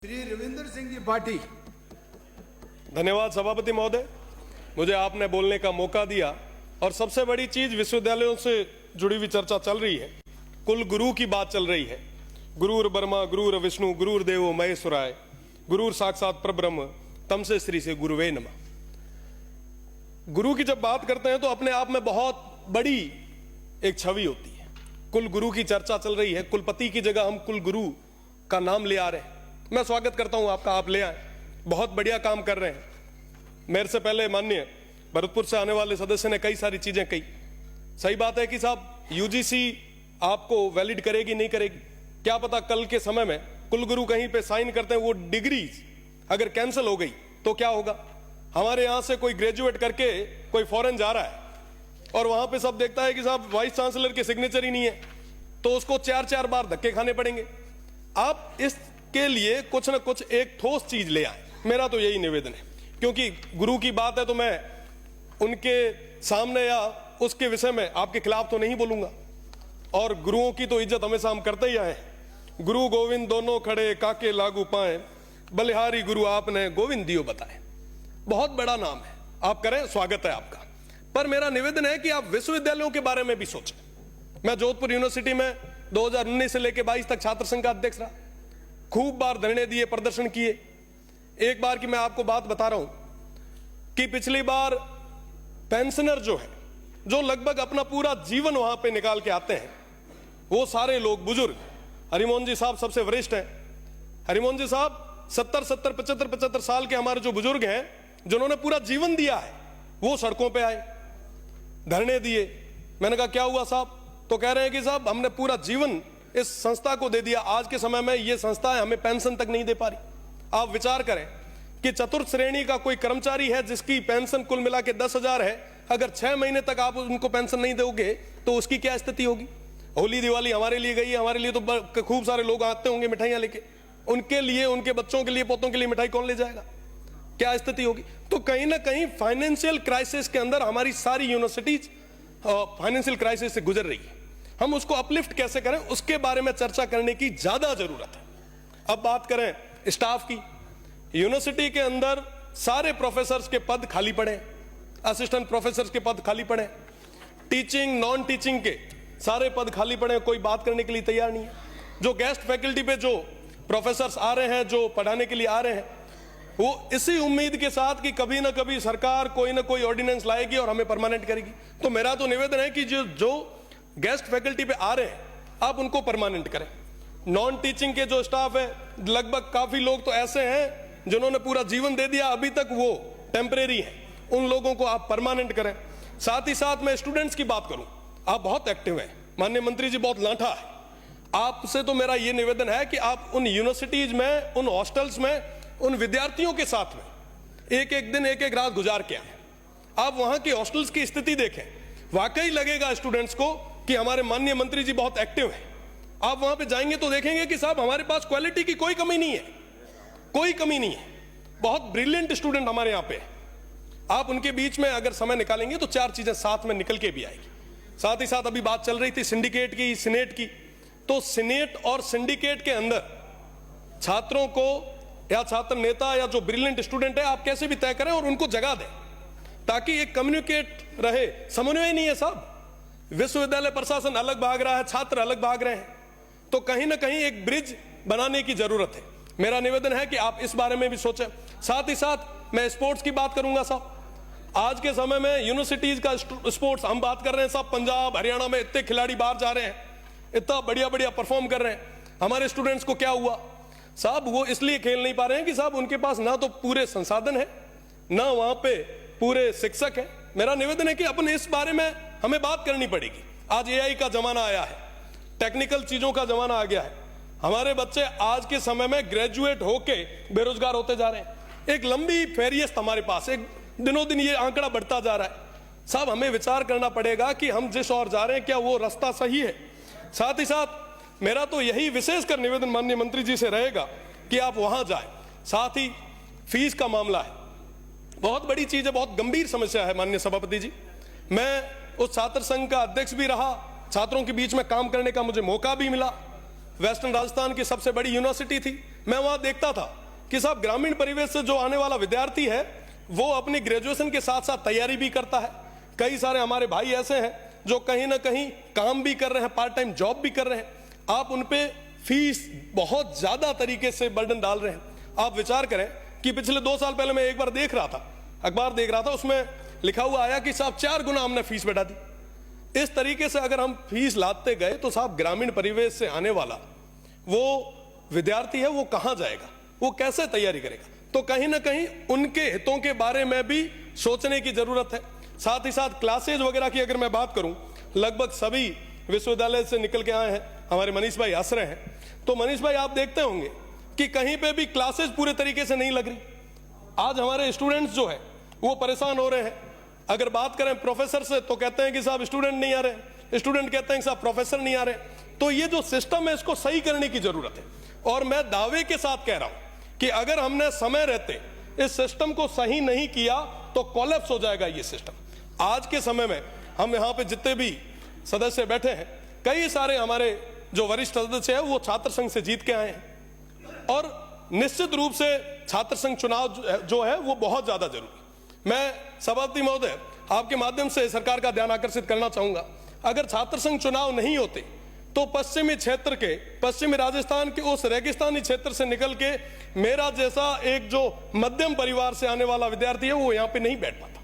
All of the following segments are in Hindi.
श्री रविंद्र सिंह जी पाठी। धन्यवाद सभापति महोदय, मुझे आपने बोलने का मौका दिया। और सबसे बड़ी चीज, विश्वविद्यालयों से जुड़ी हुई चर्चा चल रही है, कुल गुरु की बात चल रही है। गुरुर ब्रह्मा गुरुर विष्णु गुरुर देवो महेश्वराय गुरुर साक्षात परब्रह्म तमसे श्री से गुरुवे नमः। गुरु की जब बात करते हैं तो अपने आप में बहुत बड़ी एक छवि होती है। कुल गुरु की चर्चा चल रही है, कुलपति की जगह हम कुल गुरु का नाम ले आ रहे हैं। मैं स्वागत करता हूं आपका, आप ले आए, बहुत बढ़िया काम कर रहे हैं। मेरे से पहले माननीय भरतपुर से आने वाले सदस्य ने कई सारी चीजें कही। सही बात है कि साहब यूजीसी आपको वैलिड करेगी नहीं करेगी, क्या पता कल के समय में कुलगुरु कहीं पे साइन करते हैं, वो डिग्री अगर कैंसिल हो गई तो क्या होगा। हमारे यहां से कोई ग्रेजुएट करके कोई फॉरेन जा रहा है और वहां पे सब देखता है कि साहब वाइस चांसलर के सिग्नेचर ही नहीं है, तो उसको 4-4 बार धक्के खाने पड़ेंगे। आप इसके लिए कुछ ना कुछ एक ठोस चीज ले आए, मेरा तो यही निवेदन है। क्योंकि गुरु की बात है तो मैं उनके सामने या उसके विषय में आपके खिलाफ तो नहीं बोलूंगा, और गुरुओं की तो इज्जत हमेशा हम करते ही आए। गुरु गोविंद दोनों खड़े काके लागू पाए, बलिहारी गुरु आपने गोविंद दियो बताए। बहुत बड़ा नाम है, आप करें, स्वागत है आपका। पर मेरा निवेदन है कि आप विश्वविद्यालयों के बारे में भी सोचें। मैं जोधपुर यूनिवर्सिटी में 2019 से लेकर 22 तक छात्र संघ का अध्यक्ष रहा, खूब बार धरने दिए, प्रदर्शन किए। एक बार की मैं आपको बात बता रहा हूं कि पिछली बार पेंशनर जो है, जो लगभग अपना पूरा जीवन वहां पे निकाल के आते हैं, वो सारे लोग बुजुर्ग, हरिमोहन जी साहब सबसे वरिष्ठ हैं। हरिमोहन जी साहब 70, 75 साल के हमारे जो बुजुर्ग हैं, जिन्होंने पूरा जीवन दिया है, वो सड़कों पे आए, धरने दिए। मैंने कहा क्या हुआ साहब? तो कह रहे हैं कि साहब हमने पूरा जीवन इस संस्था को दे दिया, आज के समय में ये संस्था हमें पेंशन तक नहीं दे पा रही। आप विचार करें कि चतुर्थ श्रेणी का कोई कर्मचारी है जिसकी पेंशन कुल मिला के 10,000 है, अगर 6 महीने तक आप उनको पेंशन नहीं दोगे तो उसकी क्या स्थिति होगी। होली दिवाली हमारे लिए गई है, हमारे लिए तो खूब सारे लोग आते होंगे मिठाइयां लेके, उनके लिए, उनके बच्चों के लिए, पोतों के लिए मिठाई कौन ले जाएगा, क्या स्थिति होगी। तो कहीं ना कहीं फाइनेंशियल क्राइसिस के अंदर हमारी सारी यूनिवर्सिटीज फाइनेंशियल क्राइसिस से गुजर रही है। हम उसको अपलिफ्ट कैसे करें, उसके बारे में चर्चा करने की ज्यादा जरूरत है। अब बात करें स्टाफ की, यूनिवर्सिटी के अंदर सारे प्रोफेसर्स के पद खाली पड़े, असिस्टेंट प्रोफेसर्स के पद खाली पड़े, टीचिंग नॉन टीचिंग के सारे पद खाली पड़े, कोई बात करने के लिए तैयार नहीं है। जो गेस्ट फैकल्टी पे जो प्रोफेसर्स आ रहे हैं, जो पढ़ाने के लिए आ रहे हैं, वो इसी उम्मीद के साथ कि कभी ना कभी सरकार कोई ना कोई ऑर्डिनेंस लाएगी और हमें परमानेंट करेगी। तो मेरा तो निवेदन है कि जो गेस्ट फैकल्टी पे आ रहे हैं, आप उनको परमानेंट करें। नॉन टीचिंग के जो स्टाफ है, लगभग काफी लोग तो ऐसे हैं जिन्होंने पूरा जीवन दे दिया, अभी तक वो टेम्परेरी है, उन लोगों को आप परमानेंट करें। साथ ही साथ मैं स्टूडेंट्स की बात करूं, आप बहुत एक्टिव हैं, माननीय मंत्री जी बहुत लांठा है। आपसे तो मेरा ये निवेदन है कि आप उन यूनिवर्सिटीज में, उन हॉस्टल्स में, उन विद्यार्थियों के साथ में एक एक दिन, एक एक रात गुजार के आए। आप वहां के हॉस्टल्स की स्थिति देखें, वाकई लगेगा स्टूडेंट्स को कि हमारे माननीय मंत्री जी बहुत एक्टिव हैं। आप वहां पे जाएंगे तो देखेंगे कि साहब हमारे पास क्वालिटी की कोई कमी नहीं है, कोई कमी नहीं है। बहुत ब्रिलियंट स्टूडेंट हमारे यहाँ पे। आप उनके बीच में अगर समय निकालेंगे तो 4 चीजें साथ में निकल के भी आएगी। साथ ही साथ अभी बात चल रही थी सिंडिकेट की, सीनेट की, तो सीनेट और सिंडिकेट के अंदर छात्रों को या छात्र नेता या जो ब्रिलियंट स्टूडेंट है, आप कैसे भी तय करें और उनको जगह दें, ताकि एक कम्युनिकेट रहे। समन्वय नहीं है साहब, विश्वविद्यालय प्रशासन अलग भाग रहा है, छात्र अलग भाग रहे हैं, तो कहीं ना कहीं एक ब्रिज बनाने की जरूरत है। मेरा निवेदन है कि आप इस बारे में भी सोचें। साथ ही साथ मैं स्पोर्ट्स की बात करूंगा साहब। आज के समय में यूनिवर्सिटीज का स्पोर्ट्स हम बात कर रहे हैं साहब, पंजाब हरियाणा में इतने खिलाड़ी बाहर जा रहे हैं, इतना बढ़िया बढ़िया परफॉर्म कर रहे हैं। हमारे स्टूडेंट्स को क्या हुआ साहब? वो इसलिए खेल नहीं पा रहे हैं कि साहब उनके पास ना तो पूरे संसाधन है, ना वहां पे पूरे शिक्षक है। मेरा निवेदन है कि अपन इस बारे में हमें बात करनी पड़ेगी। आज एआई का जमाना आया है, टेक्निकल चीजों का जमाना आ गया है। हमारे बच्चे आज के समय में ग्रेजुएट होके बेरोजगार होते जा रहे हैं। एक लंबी फेरियस्त हमारे पास, एक दिनों दिन ये आंकड़ा बढ़ता जा रहा है। साहब हमें विचार करना पड़ेगा कि हम जिस ओर जा रहे हैं, क्या वो रास्ता सही है। साथ ही साथ मेरा तो यही विशेषकर निवेदन माननीय मंत्री जी से रहेगा कि आप वहां जाएं। साथ ही फीस का मामला है, बहुत बड़ी चीज है, बहुत गंभीर समस्या है माननीय सभापति जी। मैं उस छात्र संघ का अध्यक्ष भी रहा, छात्रों के बीच में काम करने का मुझे मौका भी मिला। वेस्टर्न राजस्थान की सबसे बड़ी यूनिवर्सिटी थी, मैं वहां देखता था कि साहब ग्रामीण परिवेश से जो आने वाला विद्यार्थी है वो अपनी ग्रेजुएशन के साथ साथ तैयारी भी करता है। कई सारे हमारे भाई ऐसे हैं जो कहीं ना कहीं काम भी कर रहे हैं, पार्ट टाइम जॉब भी कर रहे हैं। आप उन पे फीस बहुत ज्यादा तरीके से बर्डन डाल रहे हैं। आप विचार करें कि पिछले 2 साल पहले मैं एक बार देख रहा था, अखबार देख रहा था, उसमें लिखा हुआ आया कि साहब 4 गुना हमने फीस बढ़ा दी। इस तरीके से अगर हम फीस लाते गए तो साहब ग्रामीण परिवेश से आने वाला वो विद्यार्थी है वो कहां जाएगा, वो कैसे तैयारी करेगा? तो कहीं ना कहीं उनके हितों के बारे में भी सोचने की जरूरत है। साथ ही साथ क्लासेज वगैरह की अगर मैं बात करूं, लगभग सभी विश्वविद्यालय से निकल के आए हैं। हमारे मनीष भाई हंस रहे हैं, तो मनीष भाई आप देखते होंगे कि कहीं पे भी क्लासेज पूरे तरीके से नहीं लग रही। आज हमारे स्टूडेंट्स जो है वो परेशान हो रहे हैं। अगर बात करें प्रोफेसर से तो कहते हैं कि साहब स्टूडेंट नहीं आ रहे, स्टूडेंट कहते हैं कि साहब प्रोफेसर नहीं आ रहे। तो ये जो सिस्टम है इसको सही करने की जरूरत है। और मैं दावे के साथ कह रहा हूं कि अगर हमने समय रहते इस सिस्टम को सही नहीं किया तो कोलैप्स हो जाएगा ये सिस्टम। आज के समय में हम यहाँ पे जितने भी सदस्य बैठे हैं, कई सारे हमारे जो वरिष्ठ सदस्य हैं वो छात्र संघ से जीत के आए हैं और निश्चित रूप से छात्र संघ चुनाव जो है वो बहुत ज्यादा जरूरी। मैं सभापति महोदय आपके माध्यम से सरकार का ध्यान आकर्षित करना चाहूंगा, अगर छात्र संघ चुनाव नहीं होते तो पश्चिमी क्षेत्र के, पश्चिमी राजस्थान के उस रेगिस्तानी क्षेत्र से निकल के मेरा जैसा एक जो मध्यम परिवार से आने वाला विद्यार्थी है वो यहाँ पे नहीं बैठ पाता।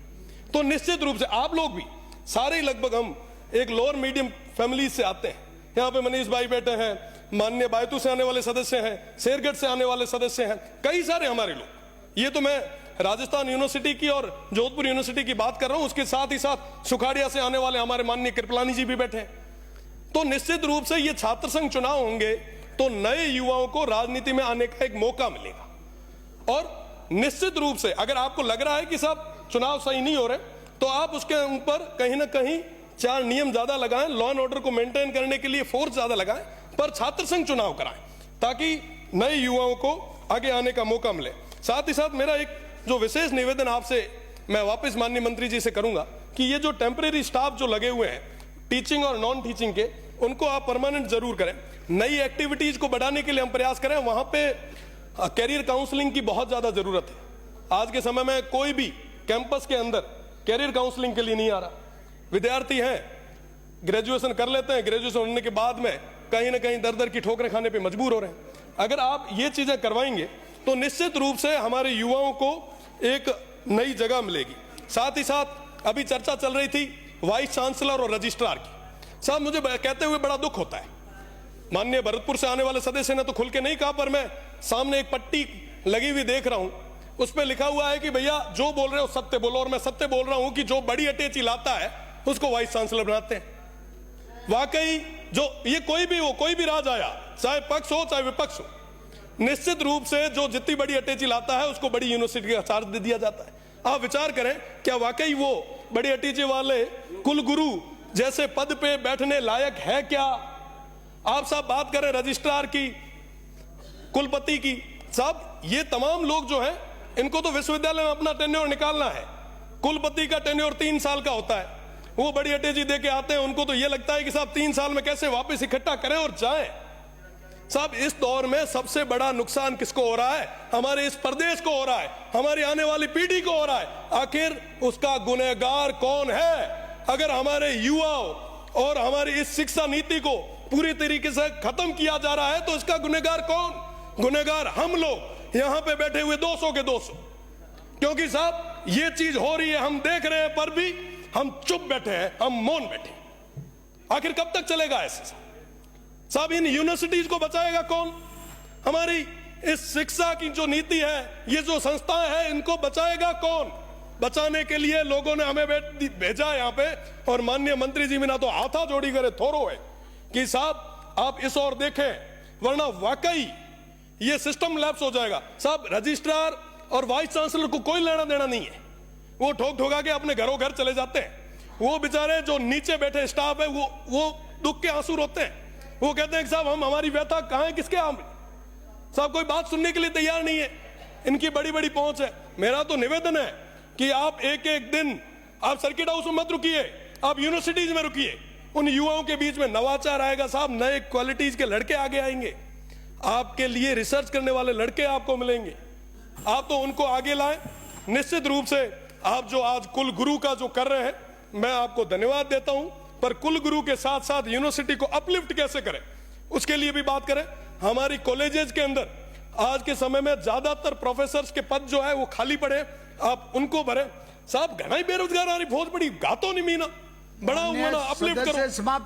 तो निश्चित रूप से आप लोग भी सारे लगभग हम एक लोअर मीडियम फैमिली से आते हैं। यहाँ पे मनीष भाई बैठे हैं, माननीय बायतू से आने वाले सदस्य हैं, शेरगढ़ से आने वाले सदस्य हैं, कई सारे हमारे लोग। ये तो मैं राजस्थान यूनिवर्सिटी की और जोधपुर यूनिवर्सिटी की बात कर रहा हूं, उसके साथ ही साथ सुखाड़िया से आने वाले हमारे माननीय कृपलानी जी भी बैठे हैं। तो निश्चित रूप से ये छात्र संघ चुनाव होंगे तो नए युवाओं को राजनीति में आने का एक मौका मिलेगा। और निश्चित रूप से अगर आपको लग रहा है कि साहब चुनाव सही नहीं हो रहे तो आप उसके ऊपर कहीं ना कहीं 4 नियम ज्यादा लगाएं, लॉ एंड ऑर्डर को मेंटेन करने के लिए फोर्स ज्यादा लगाएं, पर छात्र संघ चुनाव कराएं ताकि नए युवाओं को आगे आने का मौका मिले। साथ ही साथ मेरा एक जो विशेष निवेदन आपसे मैं वापस माननीय मंत्री जी से करूंगा कि ये जो टेम्परेरी स्टाफ जो लगे हुए हैं टीचिंग और नॉन टीचिंग के, उनको आप परमानेंट जरूर करें। नई एक्टिविटीज को बढ़ाने के लिए हम प्रयास करें। वहां पे कैरियर काउंसलिंग की बहुत ज्यादा जरूरत है। आज के समय में कोई भी कैंपस के अंदर कैरियर काउंसलिंग के लिए नहीं आ रहा। विद्यार्थी हैं, ग्रेजुएशन कर लेते हैं, ग्रेजुएशन होने के बाद में कहीं ना कहीं दर दर की ठोकरें खाने पे मजबूर हो रहे हैं। अगर आप ये चीजें करवाएंगे तो निश्चित रूप से हमारे युवाओं को एक नई जगह मिलेगी। साथ ही साथ अभी चर्चा चल रही थी वाइस चांसलर और रजिस्ट्रार की। साहब मुझे कहते हुए बड़ा दुख होता है, माननीय भरतपुर से आने वाले सदस्य ने तो खुल के नहीं कहा, पर मैं सामने एक पट्टी लगी हुई देख रहा हूं, उस पर लिखा हुआ है कि भैया जो बोल रहे हो सत्य बोलो। और मैं सत्य बोल रहा हूं कि जो बड़ी अटैची लाता है उसको वाइस चांसलर बनाते हैं। वाकई जो ये कोई भी हो, कोई भी राज आया, चाहे पक्ष हो चाहे विपक्ष हो, निश्चित रूप से जो जितनी बड़ी अटैची लाता है उसको बड़ी यूनिवर्सिटी का चार्ज दे दिया जाता है। आप विचार करें, क्या वाकई वो बड़ी अटैची वाले कुलगुरु जैसे पद पे बैठने लायक है क्या? आप साहब बात करें रजिस्ट्रार की, कुलपति की, साहब ये तमाम लोग जो हैं इनको तो विश्वविद्यालय में अपना टेन्योर निकालना है। कुलपति का टेन्योर 3 साल का होता है, वो बड़ी अटैची दे के आते हैं, उनको तो ये लगता है कि साहब 3 साल में कैसे वापस इकट्ठा करें और जाएं। साहब इस दौर में सबसे बड़ा नुकसान किसको हो रहा है? हमारे इस प्रदेश को हो रहा है, हमारी आने वाली पीढ़ी को हो रहा है। आखिर उसका गुनहगार कौन है? अगर हमारे युवाओं और हमारी इस शिक्षा नीति को पूरी तरीके से खत्म किया जा रहा है तो इसका गुनहगार कौन? गुनहगार हम लोग यहां पे बैठे हुए 200 के 200। क्योंकि साहब ये चीज हो रही है, हम देख रहे हैं, पर भी हम चुप बैठे हैं, हम मौन बैठे। आखिर कब तक चलेगा ऐसे? साहब इन यूनिवर्सिटीज को बचाएगा कौन? हमारी इस शिक्षा की जो नीति है, ये जो संस्थाएं हैं, इनको बचाएगा कौन? बचाने के लिए लोगों ने हमें भेजा यहाँ पे, और माननीय मंत्री जी बिना तो हाथा जोड़ी करे थोरो है कि साहब आप इस ओर देखें, वरना वाकई ये सिस्टम लैप्स हो जाएगा। साहब रजिस्ट्रार और वाइस चांसलर को कोई लेना देना नहीं है, वो ठोक ठोका के अपने घरों घर चले जाते हैं। वो बेचारे जो नीचे बैठे स्टाफ है वो दुख के आंसू रोते हैं। वो कहते हैं कि साहब हम हमारी व्यथा कहां है, किसके आम? साहब कोई बात सुनने के लिए तैयार नहीं है, इनकी बड़ी बड़ी पहुंच है। मेरा तो निवेदन है कि आप एक एक दिन आप सर्किट हाउस में मत रुकिए, आप यूनिवर्सिटीज में रुकिए। उन युवाओं के बीच में नवाचार आएगा साहब, नए क्वालिटीज के लड़के आगे आएंगे। आपके लिए रिसर्च करने वाले लड़के आपको मिलेंगे, आप तो उनको आगे लाएं। निश्चित रूप से आप जो आज कुल गुरु का जो कर रहे हैं, मैं आपको धन्यवाद देता हूं, पर कुल गुरु के साथ साथ यूनिवर्सिटी को अपलिफ्ट कैसे करें उसके लिए भी बात करें। हमारी कॉलेजेस के अंदर आज के समय में ज्यादातर प्रोफेसर्स के पद जो है वो खाली पड़े, आप उनको भरे। साहब घना ही बेरोजगार आ रही, बहुत बड़ी गातो नहीं मीना, बड़ा हुआ ना, अपलिफ्ट करो।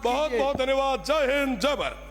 बहुत बहुत धन्यवाद। जय हिंद, जय भारत।